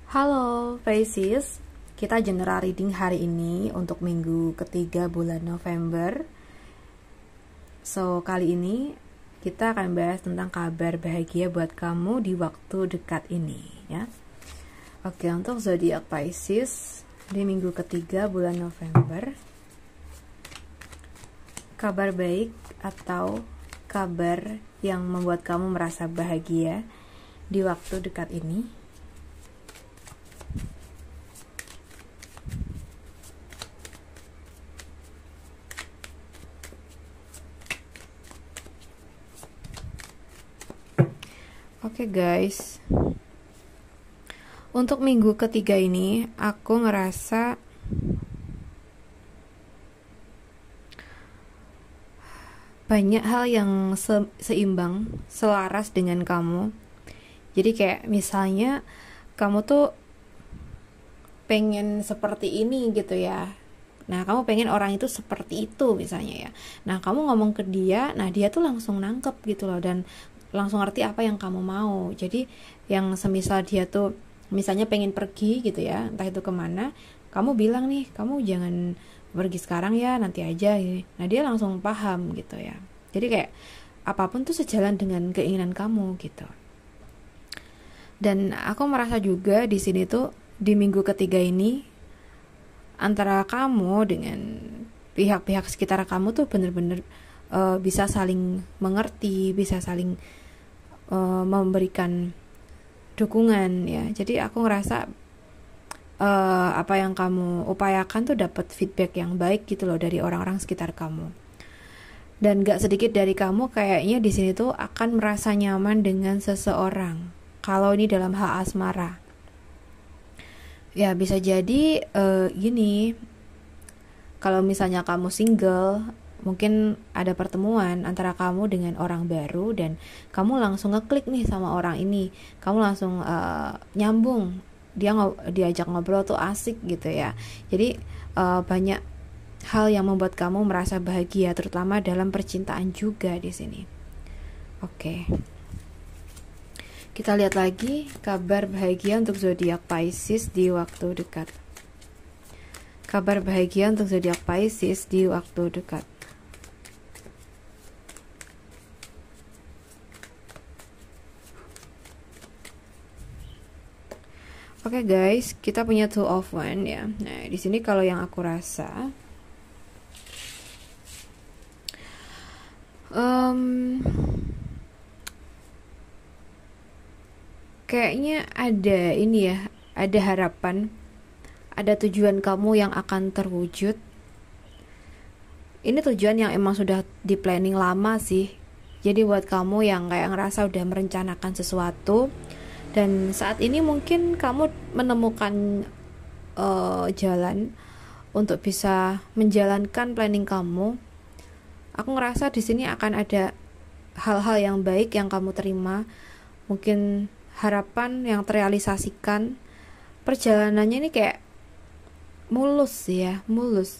Halo Pisces, kita general reading hari ini untuk minggu ketiga bulan November. So, kali ini kita akan bahas tentang kabar bahagia buat kamu di waktu dekat ini ya. Oke, untuk zodiak Pisces di minggu ketiga bulan November, kabar baik atau kabar yang membuat kamu merasa bahagia di waktu dekat ini. Oke guys, untuk minggu ketiga ini aku ngerasa banyak hal yang seimbang, selaras dengan kamu. Jadi kayak misalnya kamu tuh pengen seperti ini gitu ya. Nah, kamu pengen orang itu seperti itu misalnya ya. Nah, kamu ngomong ke dia, nah dia tuh langsung nangkep gitu loh, dan langsung ngerti apa yang kamu mau. Jadi yang semisal dia tuh misalnya pengen pergi gitu ya, entah itu kemana, kamu bilang nih, kamu jangan pergi sekarang ya, nanti aja. Nah, dia langsung paham gitu ya. Jadi kayak apapun tuh sejalan dengan keinginan kamu gitu. Dan aku merasa juga di sini tuh di minggu ketiga ini antara kamu dengan pihak-pihak sekitar kamu tuh bener-bener bisa saling mengerti, bisa saling memberikan dukungan ya. Jadi aku ngerasa apa yang kamu upayakan tuh dapat feedback yang baik gitu loh dari orang-orang sekitar kamu. Dan gak sedikit dari kamu kayaknya di sini tuh akan merasa nyaman dengan seseorang. Kalau ini dalam hal asmara, ya bisa jadi gini. Kalau misalnya kamu single, mungkin ada pertemuan antara kamu dengan orang baru dan kamu langsung ngeklik nih sama orang ini. Kamu langsung nyambung, diajak ngobrol tuh asik gitu ya. Jadi banyak hal yang membuat kamu merasa bahagia, terutama dalam percintaan juga di sini. Oke. Kita lihat lagi kabar bahagia untuk zodiak Pisces di waktu dekat. Kabar bahagia untuk zodiak Pisces di waktu dekat. Oke guys, kita punya Two of Wands ya. Nah, di sini kalau yang aku rasa kayaknya ada ini ya, ada harapan, ada tujuan kamu yang akan terwujud. Ini tujuan yang emang sudah di planning lama sih. Jadi buat kamu yang kayak ngerasa udah merencanakan sesuatu, dan saat ini mungkin kamu menemukan jalan untuk bisa menjalankan planning kamu. Aku ngerasa di sini akan ada hal-hal yang baik yang kamu terima, mungkin harapan yang terrealisasikan. Perjalanannya ini kayak mulus ya, mulus.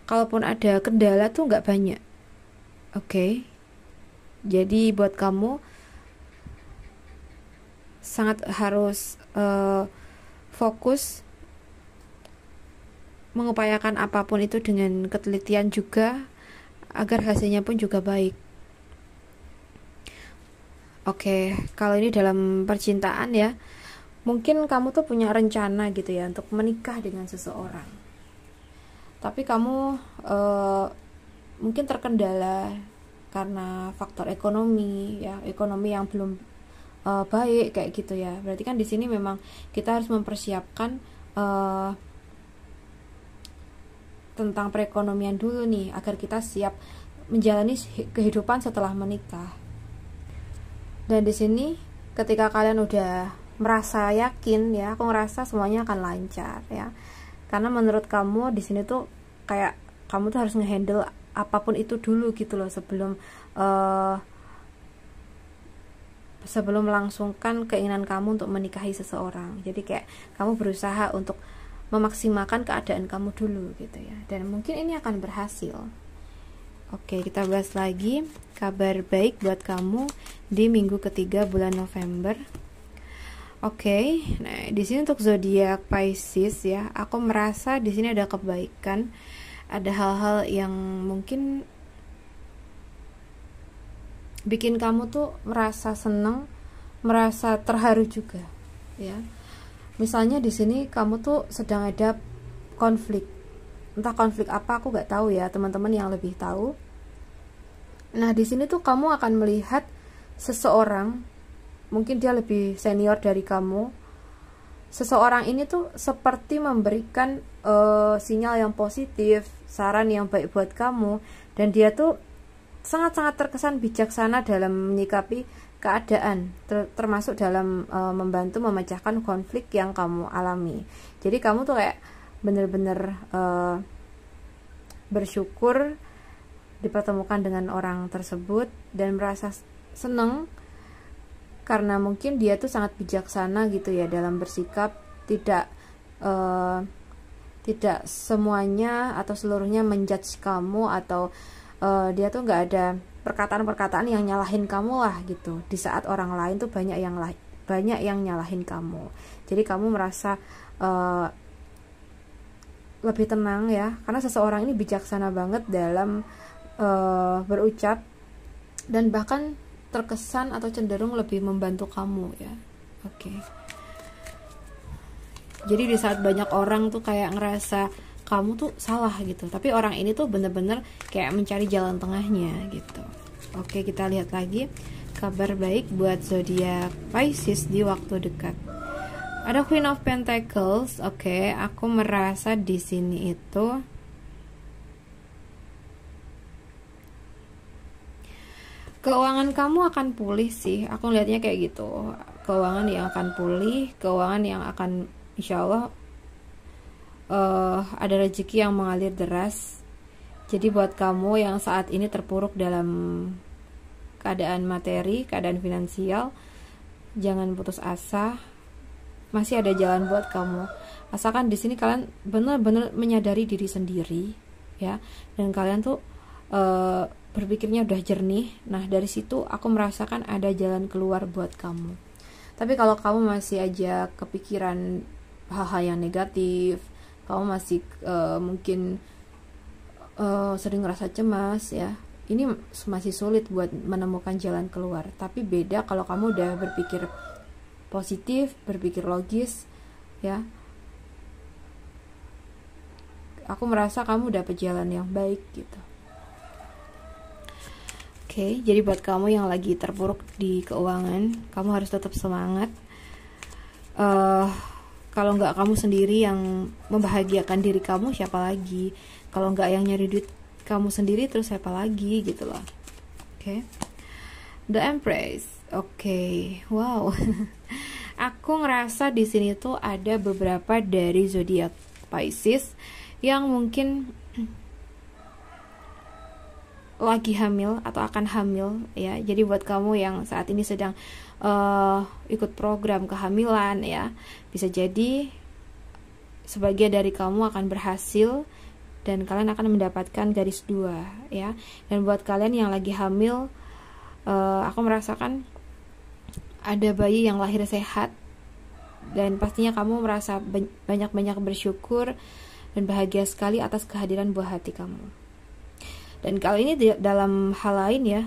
Kalaupun ada kendala tuh nggak banyak. Oke. Jadi buat kamu sangat harus fokus mengupayakan apapun itu dengan ketelitian juga, agar hasilnya pun juga baik. Oke, kalau ini dalam percintaan ya, mungkin kamu tuh punya rencana gitu ya untuk menikah dengan seseorang, tapi kamu mungkin terkendala karena faktor ekonomi ya, ekonomi yang belum baik kayak gitu ya. Berarti kan di sini memang kita harus mempersiapkan tentang perekonomian dulu nih, agar kita siap menjalani kehidupan setelah menikah. Dan di sini ketika kalian udah merasa yakin ya, aku ngerasa semuanya akan lancar ya. Karena menurut kamu di sini tuh kayak kamu tuh harus ngehandle apapun itu dulu gitu loh, sebelum melangsungkan keinginan kamu untuk menikahi seseorang. Jadi kayak kamu berusaha untuk memaksimalkan keadaan kamu dulu gitu ya, dan mungkin ini akan berhasil. Oke, kita bahas lagi kabar baik buat kamu di minggu ketiga bulan November. Oke, nah di sini untuk zodiak Pisces ya, aku merasa di sini ada kebaikan, ada hal-hal yang mungkin bikin kamu tuh merasa seneng, merasa terharu juga, ya. Misalnya di sini kamu tuh sedang ada konflik, entah konflik apa aku nggak tahu ya, teman-teman yang lebih tahu. Nah di sini tuh kamu akan melihat seseorang, mungkin dia lebih senior dari kamu. Seseorang ini tuh seperti memberikan sinyal yang positif, saran yang baik buat kamu, dan dia tuh sangat-sangat terkesan bijaksana dalam menyikapi keadaan, termasuk dalam membantu memecahkan konflik yang kamu alami. Jadi kamu tuh kayak bener-bener bersyukur dipertemukan dengan orang tersebut dan merasa seneng karena mungkin dia tuh sangat bijaksana gitu ya dalam bersikap, tidak tidak semuanya atau seluruhnya menjudge kamu, atau dia tuh nggak ada perkataan-perkataan yang nyalahin kamu lah gitu. Di saat orang lain tuh banyak yang nyalahin kamu. Jadi kamu merasa lebih tenang ya, karena seseorang ini bijaksana banget dalam berucap, dan bahkan terkesan atau cenderung lebih membantu kamu ya. Oke. Jadi di saat banyak orang tuh kayak ngerasa kamu tuh salah gitu, tapi orang ini tuh bener-bener kayak mencari jalan tengahnya gitu. Oke, kita lihat lagi kabar baik buat zodiak Pisces di waktu dekat. Ada Queen of Pentacles. Oke, aku merasa di sini itu keuangan kamu akan pulih sih, aku lihatnya kayak gitu. Keuangan yang akan pulih, keuangan yang akan insya Allah ada rezeki yang mengalir deras. Jadi buat kamu yang saat ini terpuruk dalam keadaan materi, keadaan finansial, jangan putus asa, masih ada jalan buat kamu. Asalkan di sini kalian benar-benar menyadari diri sendiri ya, dan kalian tuh berpikirnya udah jernih. Nah dari situ aku merasakan ada jalan keluar buat kamu. Tapi kalau kamu masih aja kepikiran hal-hal yang negatif, kamu masih mungkin sering ngerasa cemas ya, ini masih sulit buat menemukan jalan keluar. Tapi beda kalau kamu udah berpikir positif, berpikir logis ya. Aku merasa kamu dapet jalan yang baik gitu. Oke, jadi buat kamu yang lagi terpuruk di keuangan, kamu harus tetap semangat. Kalau nggak kamu sendiri yang membahagiakan diri kamu, siapa lagi? Kalau nggak yang nyari duit kamu sendiri, terus siapa lagi gitu loh. Oke. The Empress. Oke. Wow. Aku ngerasa di sini tuh ada beberapa dari zodiak Pisces yang mungkin lagi hamil atau akan hamil ya. Jadi buat kamu yang saat ini sedang ikut program kehamilan ya, bisa jadi sebagian dari kamu akan berhasil dan kalian akan mendapatkan garis 2 ya. Dan buat kalian yang lagi hamil, aku merasakan ada bayi yang lahir sehat, dan pastinya kamu merasa banyak-banyak bersyukur dan bahagia sekali atas kehadiran buah hati kamu. Dan kali ini dalam hal lain ya,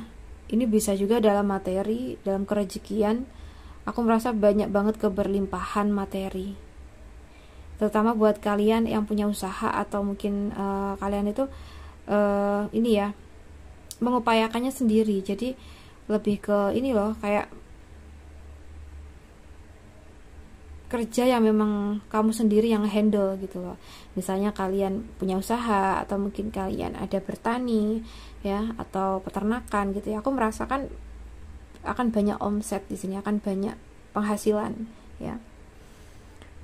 ini bisa juga dalam materi, dalam kerejekian. Aku merasa banyak banget keberlimpahan materi, terutama buat kalian yang punya usaha, atau mungkin kalian itu ini ya, mengupayakannya sendiri. Jadi lebih ke ini loh, kayak kerja yang memang kamu sendiri yang handle gitu loh. Misalnya kalian punya usaha, atau mungkin kalian ada bertani ya, atau peternakan gitu ya. Aku merasakan akan banyak omset di sini, akan banyak penghasilan ya.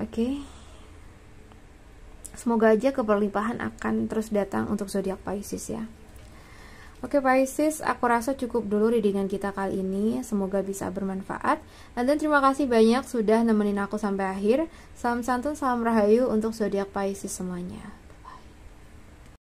Oke. Semoga aja keberlimpahan akan terus datang untuk zodiak Pisces ya. Oke Pisces, aku rasa cukup dulu readingan kita kali ini. Semoga bisa bermanfaat. Dan terima kasih banyak sudah nemenin aku sampai akhir. Salam santun, salam rahayu untuk zodiak Pisces semuanya.